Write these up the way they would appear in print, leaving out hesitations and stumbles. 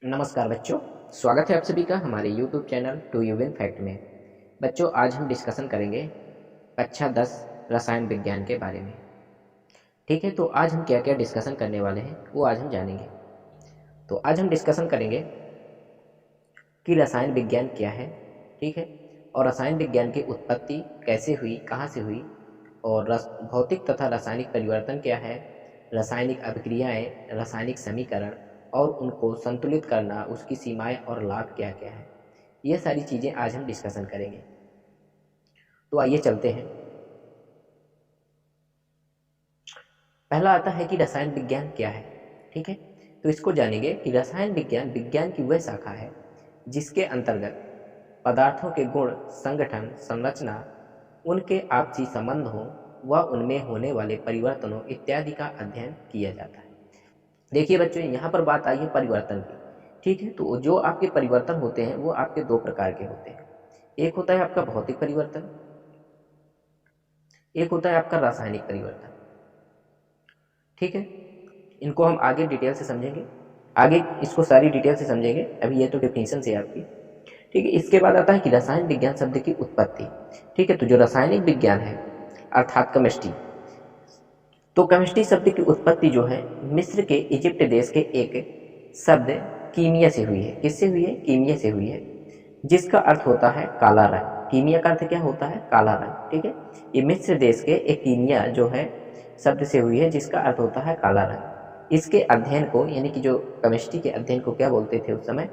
नमस्कार बच्चों, स्वागत है आप सभी का हमारे YouTube channel to you win fact में। बच्चों, आज हम डिस्कशन करेंगे कक्षा 10 रसायन विज्ञान के बारे में। ठीक है, तो आज हम क्या क्या डिस्कशन करने वाले हैं वो आज हम जानेंगे। तो आज हम डिस्कशन करेंगे कि रसायन विज्ञान क्या है, ठीक है, और रसायन विज्ञान की उत्पत्ति कैसे हुई, कहाँ से हुई, और भौतिक तथा रासायनिक परिवर्तन क्या है, रासायनिक अभिक्रियाएं, रासायनिक समीकरण और उनको संतुलित करना, उसकी सीमाएं और लाभ क्या क्या है, ये सारी चीज़ें आज हम डिस्कशन करेंगे। तो आइए चलते हैं। पहला आता है कि रसायन विज्ञान क्या है। ठीक है, तो इसको जानेंगे कि रसायन विज्ञान विज्ञान की वह शाखा है जिसके अंतर्गत पदार्थों के गुण, संगठन, संरचना, उनके आपसी संबंध हो व उनमें होने वाले परिवर्तनों इत्यादि का अध्ययन किया जाता है। देखिए बच्चों, यहाँ पर बात आई है परिवर्तन की। ठीक है, तो जो आपके परिवर्तन होते हैं वो आपके दो प्रकार के होते हैं। एक होता है आपका भौतिक परिवर्तन, एक होता है आपका रासायनिक परिवर्तन। ठीक है, इनको हम आगे डिटेल से समझेंगे, आगे इसको सारी डिटेल से समझेंगे। अभी ये तो डेफिनेशन से आपकी। ठीक है, इसके बाद आता है कि रसायन विज्ञान शब्द की उत्पत्ति। ठीक है, तो जो रासायनिक विज्ञान है अर्थात केमिस्ट्री, तो केमिस्ट्री शब्द की उत्पत्ति जो है मिस्र के इजिप्ट देश के एक शब्द कीमिया से हुई है। किससे हुई है? कीमिया से हुई है, जिसका अर्थ होता है काला रंग। कीमिया का अर्थ क्या होता है? काला रंग। ठीक है, ये मिस्र देश के एक कीमिया जो है शब्द से हुई है, जिसका अर्थ होता है काला रंग। इसके अध्ययन को, यानी कि जो केमिस्ट्री के अध्ययन को क्या बोलते थे उस समय?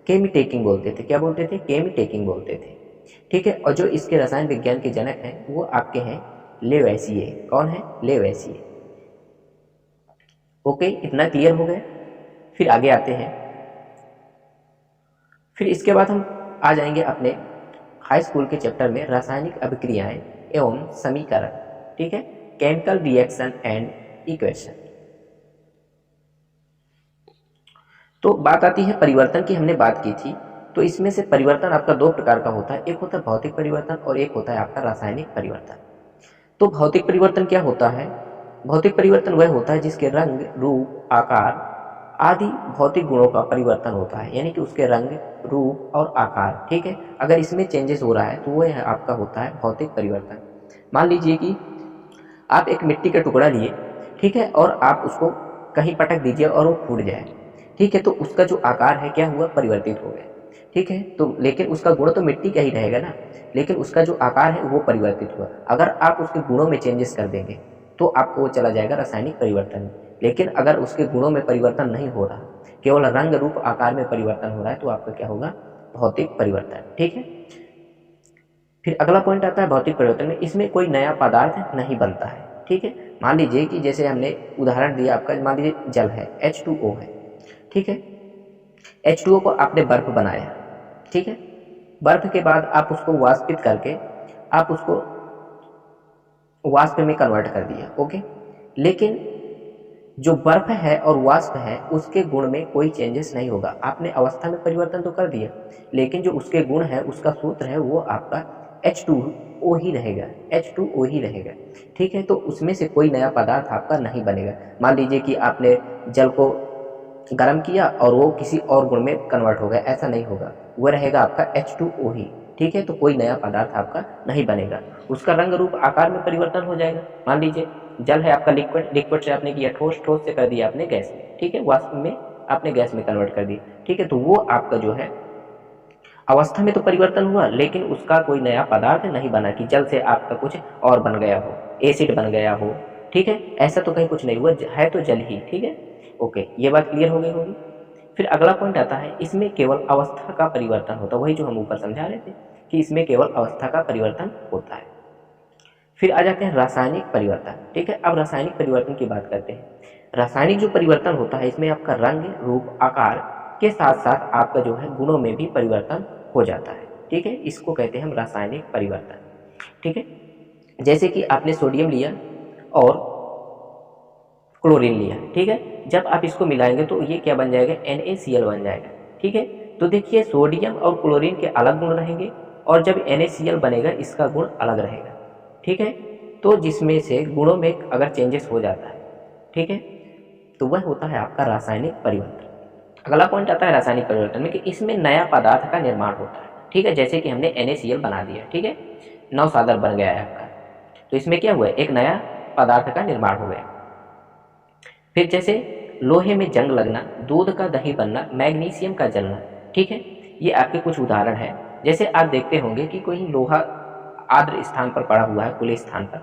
केमी टेकिंग बोलते थे। क्या बोलते थे? केमी टेकिंग बोलते थे। ठीक है, और जो इसके रसायन विज्ञान के जनक हैं वो आपके हैं लेवैसिए। कौन है? लेवैसिए। ओके, इतना क्लियर हो गया। फिर आगे आते हैं। फिर इसके बाद हम आ जाएंगे अपने हाई स्कूल के चैप्टर में रासायनिक अभिक्रियाएं एवं समीकरण। ठीक है, केमिकल रिएक्शन एंड इक्वेशन। तो बात आती है परिवर्तन की, हमने बात की थी। तो इसमें से परिवर्तन आपका दो प्रकार का होता है, एक होता है भौतिक परिवर्तन और एक होता है आपका रासायनिक परिवर्तन। तो भौतिक परिवर्तन क्या होता है? भौतिक परिवर्तन वह होता है जिसके रंग, रूप, आकार आदि भौतिक गुणों का परिवर्तन होता है, यानी कि उसके रंग, रूप और आकार। ठीक है, अगर इसमें चेंजेस हो रहा है तो वह आपका होता है भौतिक परिवर्तन। मान लीजिए कि आप एक मिट्टी का टुकड़ा लिए, ठीक है, और आप उसको कहीं पटक दीजिए और वो फूट जाए। ठीक है, तो उसका जो आकार है क्या हुआ? परिवर्तित हो गया। ठीक है, तो लेकिन उसका गुण तो मिट्टी का ही रहेगा ना, लेकिन उसका जो आकार है वो परिवर्तित हुआ। अगर आप उसके गुणों में चेंजेस कर देंगे तो आपको वो चला जाएगा रासायनिक परिवर्तन। लेकिन अगर उसके गुणों में परिवर्तन नहीं हो रहा, केवल रंग, रूप, आकार में परिवर्तन हो रहा है, तो आपका क्या होगा? भौतिक परिवर्तन। ठीक है, फिर अगला पॉइंट आता है भौतिक परिवर्तन में, इसमें कोई नया पदार्थ नहीं बनता है। ठीक है, मान लीजिए कि जैसे हमने उदाहरण दिया आपका, मान लीजिए जल है, H2O है। ठीक है, H2O को आपने बर्फ बनाया। ठीक है, बर्फ के बाद आप उसको वाष्पित करके आप उसको वाष्प में कन्वर्ट कर दिया। ओके, लेकिन जो बर्फ है और वाष्प है उसके गुण में कोई चेंजेस नहीं होगा। आपने अवस्था में परिवर्तन तो कर दिया, लेकिन जो उसके गुण है, उसका सूत्र है, वो आपका H2O ही रहेगा, H2O ही रहेगा। ठीक है, तो उसमें से कोई नया पदार्थ आपका नहीं बनेगा। मान लीजिए कि आपने जल को गर्म किया और वो किसी और गुण में कन्वर्ट हो गया, ऐसा नहीं होगा, वो रहेगा आपका H2O ही। ठीक है, तो कोई नया पदार्थ आपका नहीं बनेगा। उसका रंग, रूप, आकार में परिवर्तन हो जाएगा। मान लीजिए जल है आपका लिक्विड, लिक्विड से आपने किया ठोस, ठोस से कर दिया आपने गैस में। ठीक है, वाष्प में आपने गैस में कन्वर्ट कर दिया। ठीक है, तो वो आपका जो है अवस्था में तो परिवर्तन हुआ, लेकिन उसका कोई नया पदार्थ नहीं बना कि जल से आपका कुछ और बन गया हो, एसिड बन गया हो। ठीक है, ऐसा तो कहीं कुछ नहीं हुआ, है तो जल ही। ठीक है, ओके, ये बात क्लियर हो गई होगी। फिर अगला पॉइंट आता है, इसमें केवल अवस्था का परिवर्तन होता है, वही जो हम ऊपर समझा रहे थे कि इसमें केवल अवस्था का परिवर्तन होता है। फिर आ जाते हैं रासायनिक परिवर्तन। ठीक है, अब रासायनिक परिवर्तन की बात करते हैं। रासायनिक जो परिवर्तन होता है, इसमें आपका रंग, रूप, आकार के साथ साथ आपका जो है गुणों में भी परिवर्तन हो जाता है। ठीक है, इसको कहते हैं हम रासायनिक परिवर्तन। ठीक है, जैसे कि आपने सोडियम लिया और क्लोरीन लिया। ठीक है, जब आप इसको मिलाएंगे तो ये क्या बन जाएगा? NaCl बन जाएगा। ठीक है, तो देखिए सोडियम और क्लोरीन के अलग गुण रहेंगे और जब NaCl बनेगा इसका गुण अलग रहेगा। ठीक है, तो जिसमें से गुणों में अगर चेंजेस हो जाता है, ठीक है, तो वह होता है आपका रासायनिक परिवर्तन। अगला पॉइंट आता है रासायनिक परिवर्तन में कि इसमें नया पदार्थ का निर्माण होता है, ठीक है। जैसे कि हमने NaCl बना दिया, ठीक है, नवसादर बन गया है आपका, तो इसमें क्या हुआ, एक नया पदार्थ का निर्माण हो गया। फिर जैसे लोहे में जंग लगना, दूध का दही बनना, मैग्नीशियम का जलना, ठीक है, ये आपके कुछ उदाहरण है। जैसे आप देखते होंगे कि कोई लोहा आर्द्र स्थान पर पड़ा हुआ है, खुले स्थान पर,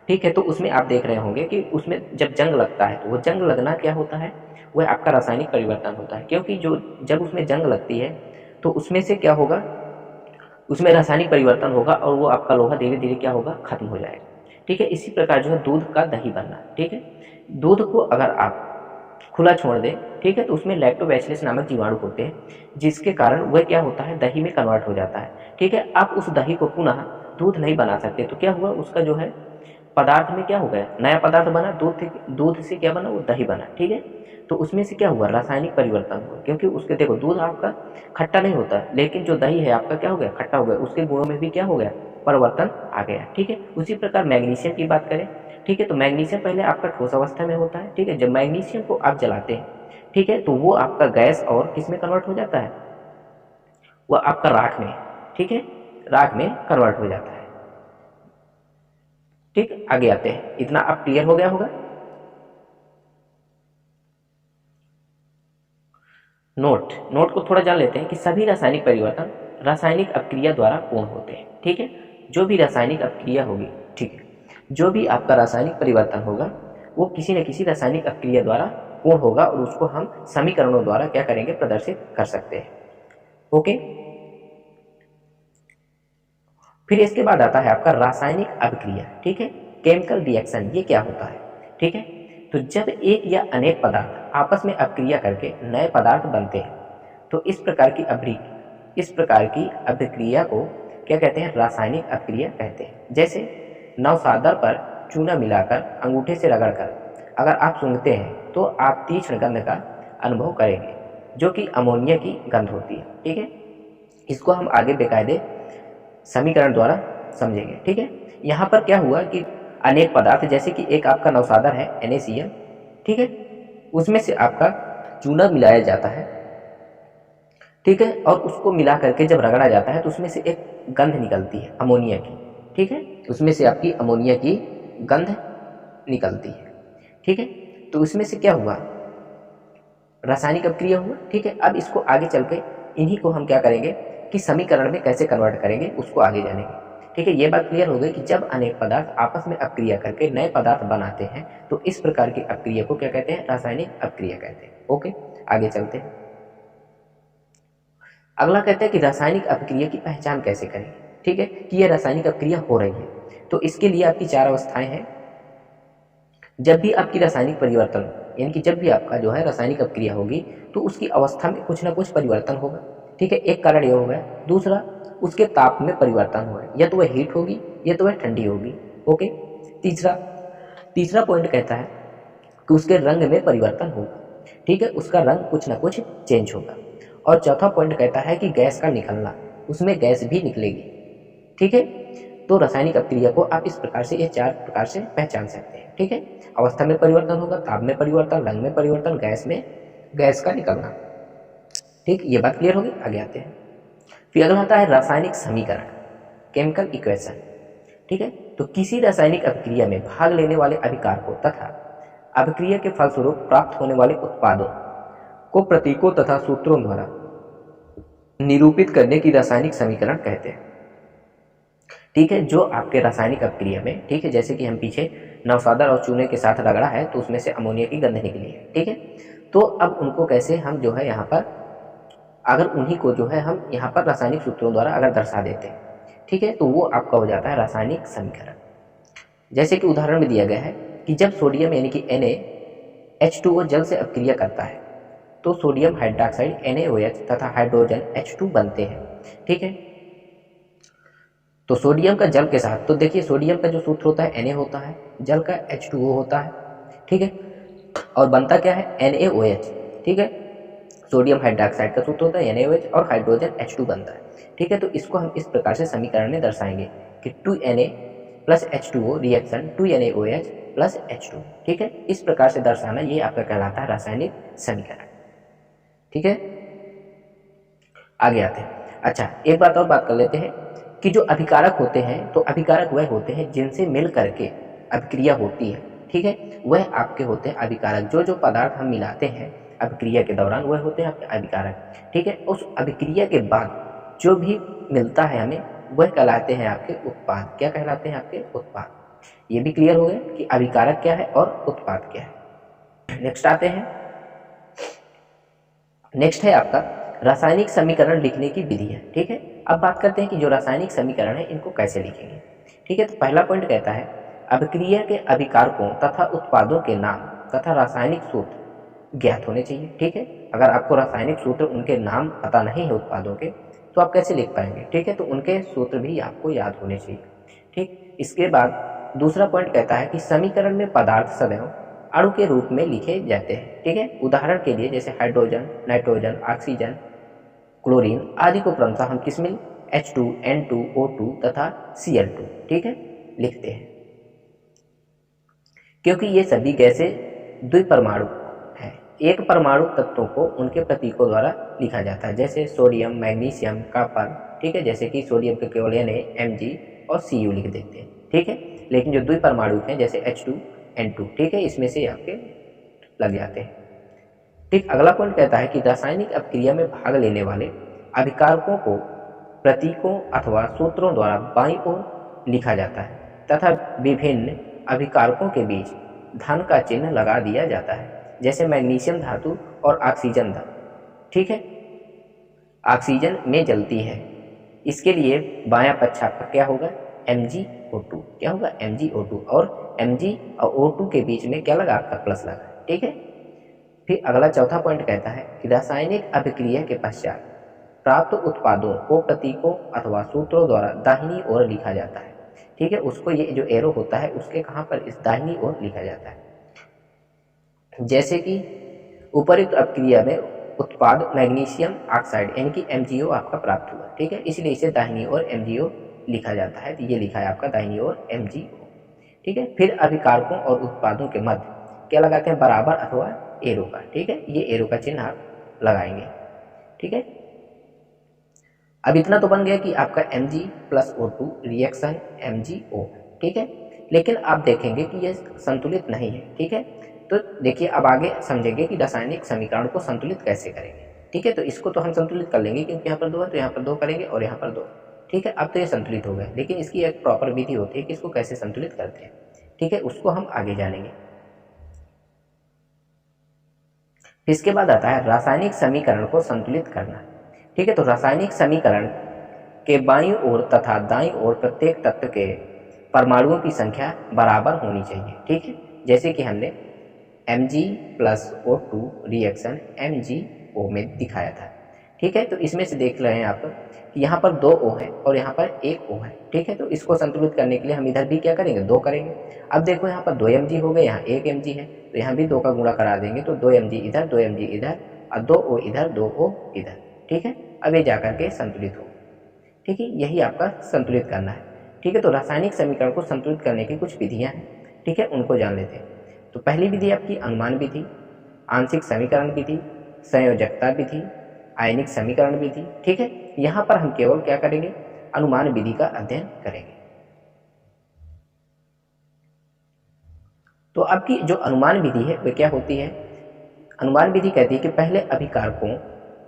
ठीक है, तो उसमें आप देख रहे होंगे कि उसमें जब जंग लगता है तो वो जंग लगना क्या होता है, वह आपका रासायनिक परिवर्तन होता है। क्योंकि जो जब उसमें जंग लगती है तो उसमें से क्या होगा, उसमें रासायनिक परिवर्तन होगा और वो आपका लोहा धीरे धीरे क्या होगा, खत्म हो जाएगा, ठीक है। इसी प्रकार जो है दूध का दही बनना, ठीक है, दूध को अगर आप खुला छोड़ दें, ठीक है, तो उसमें लैक्टोबैसिलस नामक जीवाणु होते हैं, जिसके कारण वह क्या होता है, दही में कन्वर्ट हो जाता है, ठीक है। आप उस दही को पुनः दूध नहीं बना सकते, तो क्या हुआ, उसका जो है पदार्थ में क्या हो गया, नया पदार्थ बना, दूध से क्या बना, वो दही बना, ठीक है। तो उसमें से क्या हुआ, रासायनिक परिवर्तन हुआ, क्योंकि उसके देखो दूध आपका खट्टा नहीं होता, लेकिन जो दही है आपका क्या हो गया, खट्टा हो गया, उसके गुणों में भी क्या हो गया, परिवर्तन आ गया, ठीक है। उसी प्रकार मैग्नीशियम की बात करें, ठीक है, तो मैग्नीशियम पहले आपका ठोस अवस्था में होता है, ठीक है। जब मैग्नीशियम को आप जलाते हैं, ठीक है, तो वो आपका गैस और किस में कन्वर्ट हो जाता है, वह आपका राख में, ठीक है, राख में कन्वर्ट हो जाता है, ठीक। आगे आते हैं, इतना आप क्लियर हो गया होगा। नोट को थोड़ा जान लेते हैं कि सभी रासायनिक परिवर्तन रासायनिक अपक्रिया द्वारा पूर्ण होते हैं, ठीक है। जो भी रासायनिक अपक्रिया होगी, ठीक है, जो भी आपका रासायनिक परिवर्तन होगा वो किसी न किसी रासायनिक अपक्रिया द्वारा पूर्ण होगा और उसको हम समीकरणों द्वारा क्या करेंगे, प्रदर्शित कर सकते हैं, ओके। फिर इसके बाद आता है आपका रासायनिक अभिक्रिया, ठीक है, केमिकल रिएक्शन, ये क्या होता है, ठीक है। तो जब एक या अनेक पदार्थ आपस में अभिक्रिया करके नए पदार्थ बनते हैं तो इस प्रकार की अभिक्रिया को क्या कहते हैं, रासायनिक अभिक्रिया कहते हैं। जैसे नवसादर पर चूना मिलाकर अंगूठे से रगड़कर अगर आप सूंघते हैं तो आप तीक्ष्ण गंध का अनुभव करेंगे, जो कि अमोनिया की गंध होती है, ठीक है। इसको हम आगे बेकायदे समीकरण द्वारा समझेंगे, ठीक है। यहाँ पर क्या हुआ कि अनेक पदार्थ, जैसे कि एक आपका नवसादर है NaCl, ठीक है, उसमें से आपका चूना मिलाया जाता है, ठीक है, और उसको मिला करके जब रगड़ा जाता है तो उसमें से एक गंध निकलती है अमोनिया की, ठीक है, उसमें से आपकी अमोनिया की गंध निकलती है, ठीक है। तो उसमें से क्या हुआ, रासायनिक अपक्रिया हुआ, ठीक है। अब इसको आगे चल के इन्हीं को हम क्या करेंगे कि समीकरण में कैसे कन्वर्ट करेंगे उसको आगे जानेंगे, ठीक है। ये बात क्लियर हो गई कि जब अनेक पदार्थ आपस में अपक्रिया करके नए पदार्थ बनाते हैं तो इस प्रकार की अपक्रिया को क्या कहते हैं, रासायनिक अपक्रिया कहते हैं, ओके। आगे चलते हैं, अगला कहते हैं कि रासायनिक अपक्रिया की पहचान कैसे करें, ठीक है, कि यह रासायनिक अपक्रिया हो रही है। तो इसके लिए आपकी 4 अवस्थाएं हैं। जब भी आपकी रासायनिक परिवर्तन, यानी कि जब भी आपका जो है रासायनिक अपक्रिया होगी तो उसकी अवस्था में कुछ ना कुछ परिवर्तन होगा, ठीक है, एक कारण यह होगा। दूसरा, उसके ताप में परिवर्तन होगा, या तो वह हीट होगी या तो वह ठंडी होगी, ओके। तीसरा पॉइंट कहता है कि उसके रंग में परिवर्तन होगा, ठीक है, उसका रंग कुछ ना कुछ चेंज होगा। और चौथा पॉइंट कहता है कि गैस का निकलना, उसमें गैस भी निकलेगी, ठीक है। तो रासायनिक अपक्रिया को आप इस प्रकार से, ये 4 प्रकार से पहचान सकते हैं, ठीक है। अवस्था में परिवर्तन होगा, ताप में परिवर्तन, रंग में परिवर्तन, गैस का निकलना, ठीक। ये बात क्लियर होगी। आगे आते हैं, फिर अगला आता है रासायनिक समीकरण, केमिकल इक्वेशन, ठीक है। तो किसी रासायनिक अभिक्रिया में भाग लेने वाले अभिकारकों तथा अभिक्रिया के फलस्वरूप प्राप्त होने वाले उत्पादों को प्रतीकों तथा सूत्रों द्वारा निरूपित करने की रासायनिक समीकरण कहते हैं, ठीक है। जो आपके रासायनिक अपक्रिया में, ठीक है, जैसे कि हम पीछे नवसादर और चूने के साथ रगड़ा है तो उसमें से अमोनिया की गंध निकली है, ठीक है। तो अब उनको कैसे हम जो है यहाँ पर, अगर उन्हीं को जो है हम यहाँ पर रासायनिक सूत्रों द्वारा अगर दर्शा देते हैं, ठीक है, तो वो आपका हो जाता है रासायनिक समीकरण। जैसे कि उदाहरण में दिया गया है कि जब सोडियम यानी कि NaH2O जल से अपक्रिया करता है तो सोडियम हाइड्रोक्साइड NaOH तथा हाइड्रोजन H2 बनते हैं, ठीक है। तो सोडियम का जल के साथ, तो देखिए सोडियम का जो सूत्र होता है Na होता है, जल का H2O होता है, ठीक है, और बनता क्या है, NaOH, ठीक है। सोडियम हाइड्रोक्साइड का सूत्र होता है NaOH और हाइड्रोजन H2 बनता है, ठीक है। तो इसको हम इस प्रकार से समीकरण में दर्शाएंगे कि 2Na plus H2O reaction 2NaOH plus H2, ठीक है। इस प्रकार से दर्शाना ये आपका कहलाता है रासायनिक समीकरण, ठीक है, आगे आते हैं। अच्छा, एक बात और बात कर लेते हैं कि जो अभिकारक होते हैं, तो अभिकारक वह होते हैं जिनसे मिल करके अभिक्रिया होती है, ठीक है, वह आपके होते हैं अभिकारक। जो जो पदार्थ हम मिलाते हैं अभिक्रिया के दौरान वह होते हैं आपके अभिकारक, ठीक है। उस अभिक्रिया के बाद जो भी मिलता है हमें वह कहलाते हैं आपके उत्पाद। क्या कहलाते हैं आपके उत्पाद। ये भी क्लियर हो गया कि अभिकारक क्या है और उत्पाद क्या है। नेक्स्ट आते हैं, नेक्स्ट है आपका रासायनिक समीकरण लिखने की विधि है, ठीक है। अब बात करते हैं कि जो रासायनिक समीकरण है इनको कैसे लिखेंगे, ठीक है। तो पहला पॉइंट कहता है अभिक्रिया के अभिकारकों तथा उत्पादों के नाम तथा रासायनिक सूत्र ज्ञात होने चाहिए, ठीक है। अगर आपको रासायनिक सूत्र उनके नाम पता नहीं है उत्पादों के तो आप कैसे लिख पाएंगे, ठीक है। तो उनके सूत्र भी आपको याद होने चाहिए, ठीक। इसके बाद दूसरा पॉइंट कहता है कि समीकरण में पदार्थ सदैव अणु के रूप में लिखे जाते हैं, ठीक है। उदाहरण के लिए जैसे हाइड्रोजन, नाइट्रोजन, ऑक्सीजन, क्लोरीन आदि को क्रमशः हम किस में H2, N2, O2 तथा Cl2, ठीक है, लिखते हैं, क्योंकि ये सभी गैसें द्विपरमाणु हैं। एक परमाणु तत्वों को उनके प्रतीकों द्वारा लिखा जाता है, जैसे सोडियम, मैग्नीशियम, कॉपर, ठीक है। जैसे कि सोडियम के केवल Na, Mg और Cu लिख देते हैं, ठीक है। लेकिन जो द्विपरमाणु हैं जैसे H2, N2, ठीक है, इसमें से आपके लग जाते हैं, ठीक। अगला पॉइंट कहता है कि रासायनिक अपक्रिया में भाग लेने वाले अभिकारकों को प्रतीकों अथवा सूत्रों द्वारा बाईं ओर लिखा जाता है तथा विभिन्न अभिकारकों के बीच धन का चिन्ह लगा दिया जाता है, जैसे मैग्नीशियम धातु और ऑक्सीजन धातु, ठीक है, ऑक्सीजन में जलती है, इसके लिए बायां पक्ष आपका क्या होगा MgO2, क्या होगा MgO2, और Mg और O2 के बीच में क्या लगा आपका प्लस लगा, ठीक है। फिर अगला चौथा पॉइंट कहता है कि रासायनिक अभिक्रिया के पश्चात प्राप्त उत्पादों को प्रतीकों अथवा सूत्रों द्वारा दाहिनी ओर लिखा जाता है, ठीक है। उसको ये जो एरो होता है उसके कहाँ पर, इस दाहिनी ओर लिखा जाता है। जैसे कि उपरोक्त अपक्रिया में उत्पाद मैग्नीशियम ऑक्साइड यानी कि MgO आपका प्राप्त हुआ, ठीक है, इसलिए इसे दाहिनी ओर MgO लिखा जाता है। तो ये लिखा है आपका दाहिनी ओर MgO, ठीक है। फिर अभिकारकों और उत्पादों के मध्य क्या लगाते हैं, बराबर अथवा एरो का, ठीक है, ये एरो का चिन्ह आप लगाएंगे, ठीक है। अब इतना तो बन गया कि आपका Mg+O2 रिएक्शन MgO, ठीक है। लेकिन आप देखेंगे कि यह संतुलित नहीं है, ठीक है। तो देखिए अब आगे समझेंगे कि रासायनिक समीकरण को संतुलित कैसे करेंगे, ठीक है। तो इसको तो हम संतुलित कर लेंगे क्योंकि यहाँ पर 2 है तो यहाँ पर 2 करेंगे और यहाँ पर 2, ठीक है। अब तो ये संतुलित हो गए, लेकिन इसकी एक प्रॉपर विधि होती है कि इसको कैसे संतुलित करते हैं, ठीक है, उसको हम आगे जानेंगे। इसके बाद आता है रासायनिक समीकरण को संतुलित करना, ठीक है। तो रासायनिक समीकरण के बाईं ओर तथा दाईं ओर प्रत्येक तत्व के परमाणुओं की संख्या बराबर होनी चाहिए, ठीक है। जैसे कि हमने Mg+O2 रिएक्शन MgO में दिखाया था, ठीक है। तो इसमें से देख रहे हैं आप कि यहाँ पर 2 O है और यहाँ पर 1 O है, ठीक है। तो इसको संतुलित करने के लिए हम इधर भी क्या करेंगे, 2 करेंगे। अब देखो यहाँ पर 2 Mg हो गए, यहाँ 1 Mg है, तो यहाँ भी 2 का गुणा करा देंगे, तो 2 Mg इधर, 2 Mg इधर और 2 O इधर, 2 O इधर, ठीक है। अब ये जाकर के संतुलित हो, ठीक है, यही आपका संतुलित करना है, ठीक है। तो रासायनिक समीकरण को संतुलित करने की कुछ विधियाँ हैं, ठीक है, उनको जान लेते हैं। तो पहली विधि आपकी अनुमान विधि, आंशिक समीकरण विधि, संयोजकता विधि, आयनिक समीकरण विधि, ठीक है। यहाँ पर हम केवल क्या करेंगे, अनुमान विधि का अध्ययन करेंगे। तो आपकी जो अनुमान विधि है वह क्या होती है, अनुमान विधि कहती है कि पहले अभिकारकों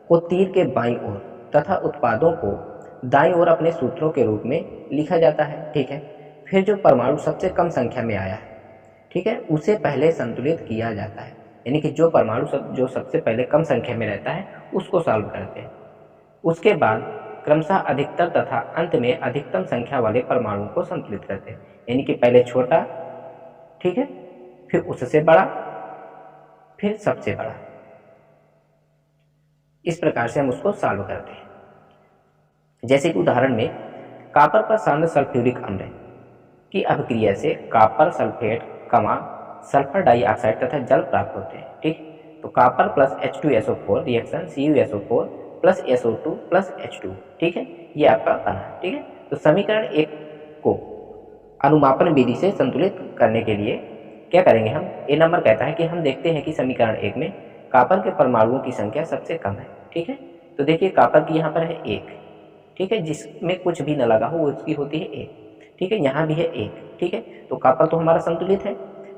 को तीर के बाईं ओर तथा उत्पादों को दाईं ओर अपने सूत्रों के रूप में लिखा जाता है, ठीक है। फिर जो परमाणु सबसे कम संख्या में आया है, ठीक है, उसे पहले संतुलित किया जाता है, यानी कि जो परमाणु जो सबसे पहले कम संख्या में रहता है उसको सॉल्व करते हैं। उसके बाद क्रमशः अधिकतर तथा अंत में अधिकतम संख्या वाले परमाणुओं को संतुलित करते हैं, यानी कि पहले छोटा, ठीक है, फिर उससे बड़ा, फिर सबसे बड़ा, इस प्रकार से हम उसको सॉल्व करते हैं। जैसे कि उदाहरण में कॉपर पर सांद्र सल्फ्यूरिक अम्ल की अभिक्रिया से कॉपर सल्फेट, सल्फर डाइऑक्साइड तथा जल प्राप्त होते हैं, ठीक। तो copper plus H2SO4 reaction CuSO4 plus SO2 plus H2, ठीक है, ये आपका बना, ठीक है। तो समीकरण 1 को अनुमापन विधि से संतुलित करने के लिए क्या करेंगे हम, ए नंबर कहता है कि हम देखते हैं कि समीकरण 1 में कॉपर के परमाणुओं की संख्या सबसे कम है। ठीक है, तो देखिए कॉपर की यहाँ पर है 1। ठीक है, जिसमें कुछ भी न लगा हो वो उसकी होती है 1। ठीक है, यहाँ भी है 1। ठीक है, तो कॉपर तो हमारा संतुलित है।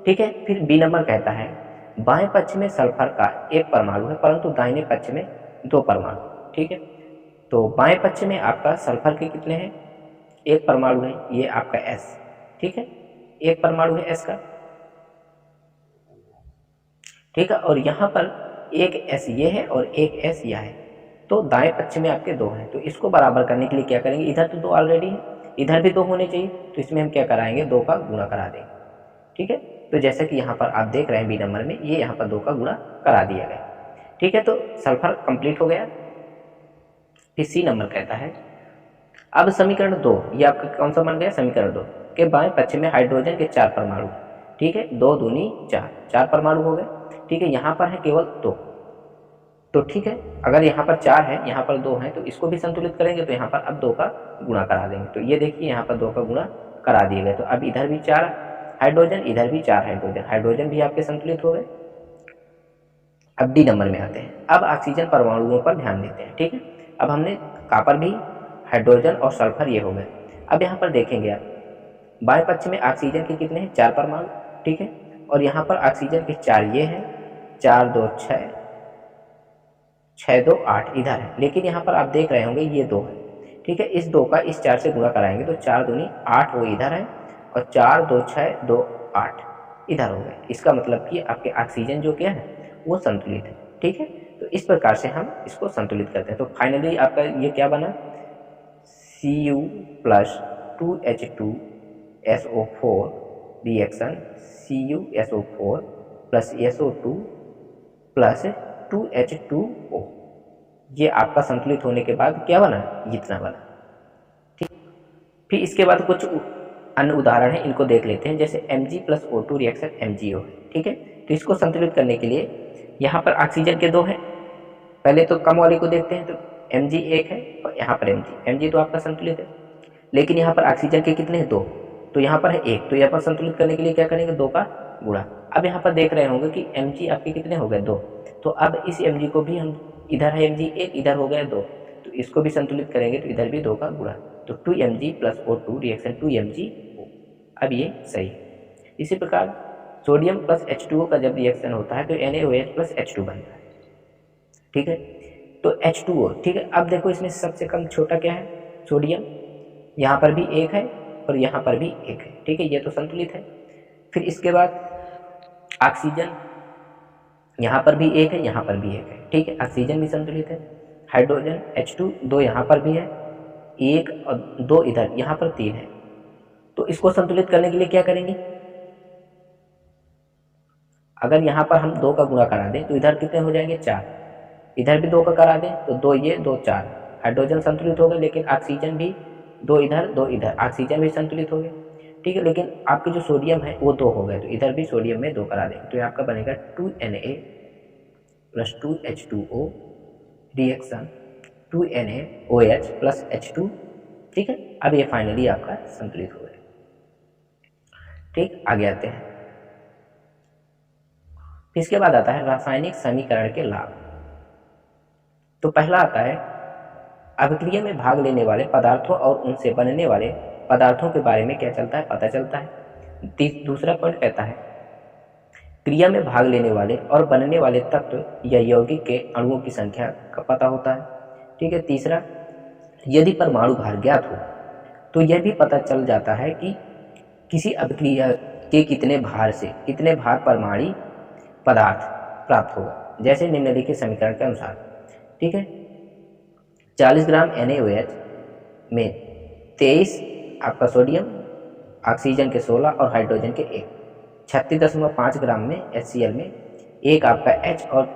ठीक है, फिर बी नंबर कहता है बाएं पक्ष में सल्फर का 1 परमाणु है परंतु दाहिने पक्ष में 2 परमाणु। ठीक है, तो बाएं पक्ष में आपका सल्फर के कितने हैं? 1 परमाणु है, ये आपका S। ठीक है, 1 परमाणु है S का। ठीक है, और यहाँ पर एक S ये है और एक S यह है, तो दाएं पक्ष में आपके 2 हैं। तो इसको बराबर करने के लिए क्या करेंगे, इधर तो 2 ऑलरेडी है, इधर भी 2 होने चाहिए, तो इसमें हम क्या कराएंगे, 2 का गुणा करा देंगे। ठीक है, तो जैसे कि यहाँ पर आप देख रहे हैं बी नंबर में, ये यहाँ पर 2 का गुणा करा दिया गया। ठीक है, तो सल्फर कंप्लीट हो गया। फिर सी नंबर कहता है अब समीकरण 2, ये आपका कौन सा बन गया, समीकरण 2 के बाएं पक्ष में हाइड्रोजन के 4 परमाणु। ठीक है, 2 दूनी 4 परमाणु हो गए। ठीक है, यहाँ पर है केवल 2, तो ठीक है, अगर यहाँ पर 4 है, यहाँ पर 2 है, तो इसको भी संतुलित करेंगे, तो यहाँ पर अब 2 का गुणा करा देंगे। तो ये देखिए यहाँ पर 2 का गुणा करा दिए गए, तो अब इधर भी 4 हाइड्रोजन, इधर भी 4 हाइड्रोजन, हाइड्रोजन भी आपके संतुलित हो गए। अब डी नंबर में आते हैं। अब ऑक्सीजन परमाणुओं पर ध्यान देते हैं। ठीक है, अब हमने कॉपर भी, हाइड्रोजन और सल्फर ये हो गए। अब यहाँ पर देखेंगे आप, बाएं पक्ष में ऑक्सीजन के कितने हैं, 4 परमाणु। ठीक है, और यहाँ पर ऑक्सीजन के 4 ये हैं, 4 2 6, 6 2 8 इधर है, लेकिन यहाँ पर आप देख रहे होंगे ये 2 है। ठीक है, इस 2 का इस 4 से गुणा कराएंगे, तो 4 दूनी 8 वो इधर है, और 4 2 6 2 8 इधर हो गए। इसका मतलब कि आपके ऑक्सीजन जो क्या है वो संतुलित है। ठीक है, तो इस प्रकार से हम इसको संतुलित करते हैं। तो फाइनली आपका ये क्या बना, Cu plus 2H2SO4 reaction CuSO4 plus SO2 plus 2H2O, ये आपका संतुलित होने के बाद क्या बना, इतना बना। ठीक, फिर इसके बाद कुछ अन्य उदाहरण है, इनको देख लेते हैं। जैसे Mg plus O2 reaction MgO है। ठीक है, तो इसको संतुलित करने के लिए यहाँ पर ऑक्सीजन के 2 हैं, पहले तो कम वाले को देखते हैं, तो Mg 1 है और यहाँ पर Mg तो आपका संतुलित है, लेकिन यहाँ पर ऑक्सीजन के कितने हैं, 2, तो यहाँ पर है 1, तो यहाँ पर संतुलित करने के लिए क्या करेंगे, 2 का गुणा। अब यहाँ पर देख रहे होंगे कि Mg आपके कितने हो गए, 2, तो अब इस Mg को भी हम, इधर है Mg 1, इधर हो गया 2, तो इसको भी संतुलित करेंगे, तो इधर भी 2 का गुणा, तो 2Mg plus O2 reaction 2MgO। अब ये सही। इसी प्रकार सोडियम प्लस H2O का जब रिएक्शन होता है तो NaOH प्लस H2 बनता है। ठीक है, तो H2O। ठीक है, अब देखो इसमें सबसे कम छोटा क्या है, सोडियम, यहाँ पर भी 1 है और यहाँ पर भी 1 है। ठीक है, ये तो संतुलित है। फिर इसके बाद ऑक्सीजन, यहाँ पर भी 1 है, यहाँ पर भी 1 है। ठीक है, ऑक्सीजन भी संतुलित है। हाइड्रोजन H2 2 यहाँ पर भी है, 1 और 2 इधर, यहाँ पर 3 है, तो इसको संतुलित करने के लिए क्या करेंगे, अगर यहाँ पर हम 2 का गुणा करा दें तो इधर कितने हो जाएंगे, 4, इधर भी 2 का करा दें तो 2 ये 2 4, हाइड्रोजन संतुलित हो गए, लेकिन ऑक्सीजन भी 2 इधर 2 इधर, ऑक्सीजन भी संतुलित हो गए। ठीक है, लेकिन आपके जो सोडियम है वो 2 हो गए, तो इधर भी सोडियम में 2 करा देंगे, तो ये आपका बनेगा 2Na plus 2H2O reaction 2NaOH plus H2। ठीक है, अब ये फाइनली आपका संतुलित हो गया। ठीक, आगे आते हैं। इसके बाद आता है रासायनिक समीकरण के लाभ। तो पहला आता है अभिक्रिया में भाग लेने वाले पदार्थों और उनसे बनने वाले पदार्थों के बारे में क्या चलता है, पता चलता है। दूसरा पॉइंट कहता है क्रिया में भाग लेने वाले और बनने वाले तत्व या यौगिक के अणुओं की संख्या का पता होता है। ठीक है, तीसरा यदि परमाणु भार ज्ञात हो तो यह भी पता चल जाता है कि किसी अभिक्रिया के कितने भार परमाणु पदार्थ प्राप्त होगा, जैसे निम्नलिखित समीकरण के अनुसार। ठीक है, 40 ग्राम NaOH में 23 आपका सोडियम, ऑक्सीजन के 16 और हाइड्रोजन के 1, 36.5 ग्राम में HCl में 1 आपका H और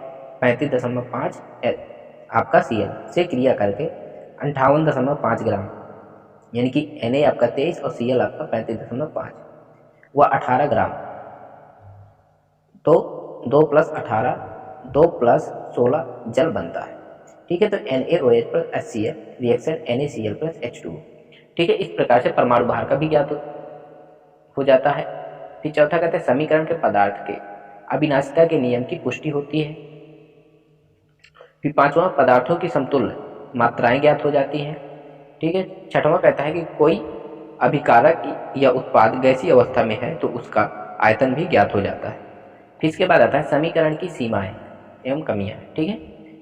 35.5 आपका Cl से क्रिया करके 58.5 ग्राम, यानी कि Na आपका 23 और Cl आपका 35.5 व 18 ग्राम, तो 2 प्लस 18 2 प्लस 16 जल बनता है। ठीक है, तो NaOH plus HCl reaction NaCl plus H2। ठीक है, इस प्रकार से परमाणु भार का भी ज्ञात हो जाता है। फिर चौथा कहते हैं समीकरण के पदार्थ के अविनाशिता के नियम की पुष्टि होती है। फिर पांचवा, पदार्थों की समतुल्य मात्राएं ज्ञात हो जाती हैं। ठीक है। छठवां कहता है कि कोई अभिकारक या उत्पाद गैसीय अवस्था में है तो उसका आयतन भी ज्ञात हो जाता है। फिर इसके बाद आता है समीकरण की सीमाएं एवं कमियां। ठीक है,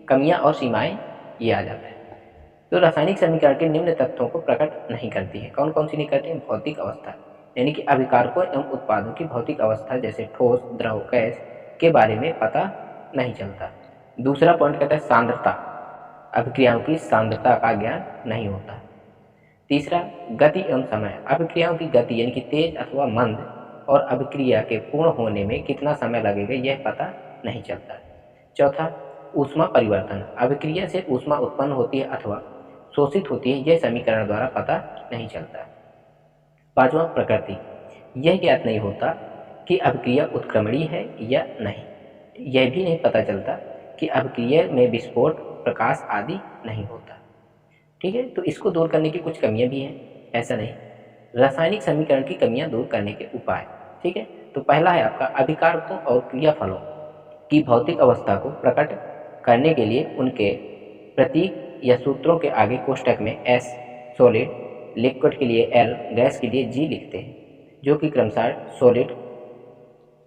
कमियां और सीमाएं ये आ जाता है। तो रासायनिक समीकरण के निम्न तत्वों को प्रकट नहीं करती है। कौन कौन सी नहीं करती है? भौतिक अवस्था, यानी कि अभिकारकों एवं उत्पादों की भौतिक अवस्था जैसे ठोस, द्रव, गैस के बारे में पता नहीं चलता। दूसरा पॉइंट कहता है सांद्रता, अभिक्रियाओं की सांद्रता का ज्ञान नहीं होता। तीसरा, गति एवं समय, अभिक्रियाओं की गति यानी कि तेज अथवा मंद और अभिक्रिया के पूर्ण होने में कितना समय लगेगा यह पता नहीं चलता। चौथा, ऊष्मा परिवर्तन, अभिक्रिया से ऊष्मा उत्पन्न होती है अथवा शोषित होती है, यह समीकरण द्वारा पता नहीं चलता। पांचवा, प्रकृति, यह ज्ञात नहीं होता कि अभिक्रिया उत्क्रमणीय है या नहीं। यह भी नहीं पता चलता कि अभिक्रिया में विस्फोट, प्रकाश आदि नहीं होता। ठीक है, तो इसको दूर करने की कुछ कमियां भी हैं, ऐसा नहीं। रासायनिक समीकरण की कमियां दूर करने के उपाय। ठीक है, तो पहला है आपका अभिकारकों और क्रियाफलों की भौतिक अवस्था को प्रकट करने के लिए उनके प्रतीक या सूत्रों के आगे कोष्टक में S सॉलिड, लिक्विड के लिए L, गैस के लिए G लिखते हैं, जो कि क्रमशः सॉलिड,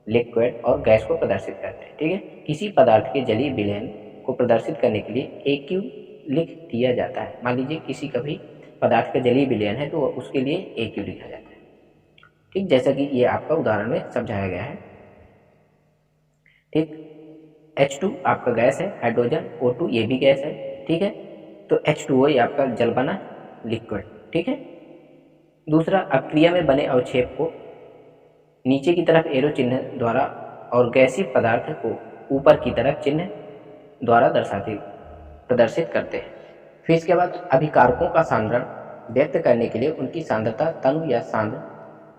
लिक्विड और गैस को प्रदर्शित करते हैं। ठीक है, किसी पदार्थ के जलीय विलयन को प्रदर्शित करने के लिए AQ लिख दिया जाता है। मान लीजिए किसी का भी पदार्थ का जलीय विलयन है तो उसके लिए AQ लिखा जाता है। ठीक, जैसा कि ये आपका उदाहरण में समझाया गया है। ठीक, H2 आपका गैस है, हाइड्रोजन O2 ये भी गैस है। ठीक है, तो H2O ये आपका जल बना लिक्विड। ठीक है। दूसरा, अभिक्रिया में बने अवक्षेप को नीचे की तरफ एरो चिन्ह द्वारा और गैसीय पदार्थ को ऊपर की तरफ चिन्ह द्वारा प्रदर्शित करते हैं। फिर इसके बाद अभिकारकों का सांद्रण व्यक्त करने के लिए उनकी सांद्रता तनु या सांद्र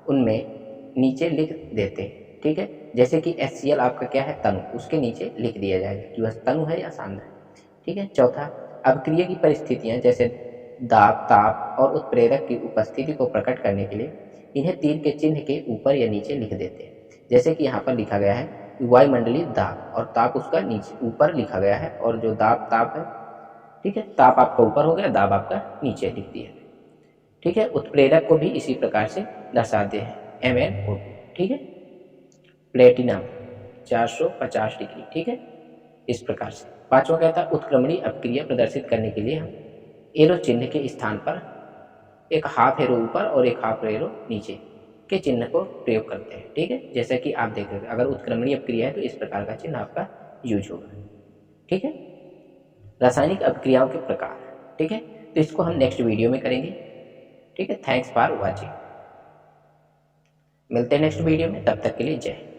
उनमें नीचे लिख देते हैं। ठीक है, जैसे कि HCl आपका क्या है? तनु, उसके नीचे लिख दिया जाएगा कि वह तनु है या सांद्र। ठीक है। चौथा, अभिक्रिया की परिस्थितियां जैसे दाब, ताप और उत्प्रेरक की उपस्थिति को प्रकट करने के लिए इन्हें तीर के चिन्ह के ऊपर या नीचे लिख देते हैं। जैसे कि यहाँ पर लिखा गया है वायुमंडलीय दाब और ताप उसका नीचे ऊपर लिखा गया है, और जो दाब ताप है, ठीक है, ताप आपका ऊपर हो गया, दाब आपका नीचे लिख दिया। ठीक है, उत्प्रेरक को भी इसी प्रकार से दर्शाते हैं MnO2। ठीक है, प्लेटिनम 450 डिग्री। ठीक है, इस प्रकार से। पांचवा कहता है उत्क्रमणीय अभिक्रिया प्रदर्शित करने के लिए हम एरो चिन्ह के स्थान पर एक हाफ एरो ऊपर और एक हाफ एरो नीचे के चिन्ह को प्रयोग करते हैं। ठीक है, जैसा कि आप देख रहे हैं, अगर उत्क्रमणीय अभिक्रिया है तो इस प्रकार का चिन्ह आपका यूज होगा। ठीक है, रासायनिक अभिक्रियाओं के प्रकार। ठीक है, तो इसको हम नेक्स्ट वीडियो में करेंगे। ठीक है, थैंक्स फॉर वॉचिंग। मिलते हैं नेक्स्ट वीडियो में, तब तक के लिए जय हिंद।